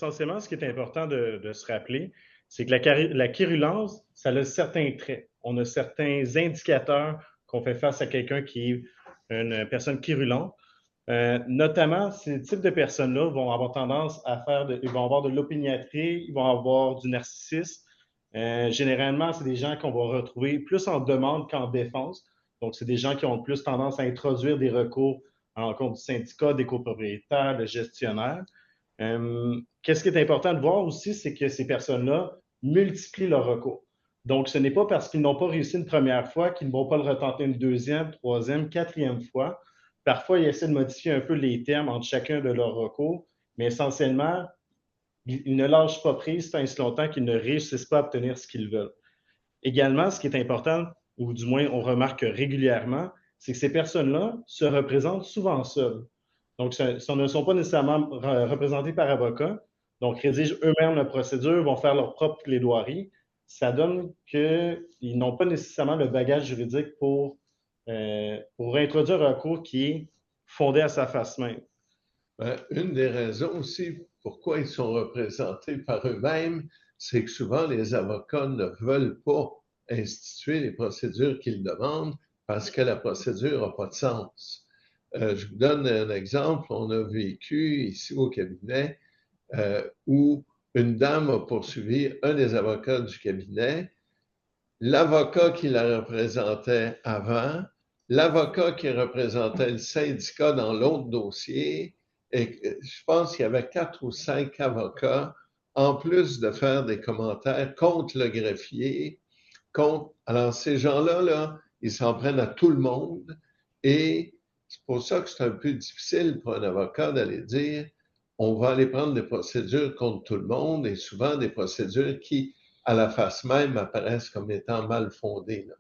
essentiellement, ce qui est important de se rappeler, c'est que la quérulence, ça a certains traits. On a certains indicateurs qu'on fait face à quelqu'un qui est une personne quérulente. Notamment, ces types de personnes-là vont avoir tendance à ils vont avoir de l'opiniâtrie, ils vont avoir du narcissisme. Généralement, c'est des gens qu'on va retrouver plus en demande qu'en défense. Donc, c'est des gens qui ont plus tendance à introduire des recours à l'encontre du syndicat, des copropriétaires, de gestionnaires. Qu'est-ce qui est important de voir aussi, c'est que ces personnes-là multiplient leurs recours. Donc, ce n'est pas parce qu'ils n'ont pas réussi une première fois qu'ils ne vont pas le retenter une deuxième, troisième, quatrième fois. Parfois, ils essaient de modifier un peu les termes entre chacun de leurs recours, mais essentiellement, ils ne lâchent pas prise tant et si longtemps qu'ils ne réussissent pas à obtenir ce qu'ils veulent. Également, ce qui est important, ou du moins on remarque régulièrement, c'est que ces personnes-là se représentent souvent seules. Donc, ce ne sont pas nécessairement représentés par avocat, donc rédigent eux-mêmes la procédure, vont faire leur propre plaidoirie. Ça donne qu'ils n'ont pas nécessairement le bagage juridique pour introduire un recours qui est fondé à sa face même. Une des raisons aussi pourquoi ils sont représentés par eux-mêmes, c'est que souvent les avocats ne veulent pas instituer les procédures qu'ils demandent parce que la procédure n'a pas de sens. Je vous donne un exemple. On a vécu ici au cabinet où une dame a poursuivi un des avocats du cabinet, l'avocat qui la représentait avant, l'avocat qui représentait le syndicat dans l'autre dossier, et je pense qu'il y avait 4 ou 5 avocats, en plus de faire des commentaires contre le greffier, contre... Alors, ces gens-là, là, ils s'en prennent à tout le monde, et c'est pour ça que c'est un peu difficile pour un avocat d'aller dire on va aller prendre des procédures contre tout le monde, et souvent des procédures qui, à la face même, apparaissent comme étant mal fondées, là.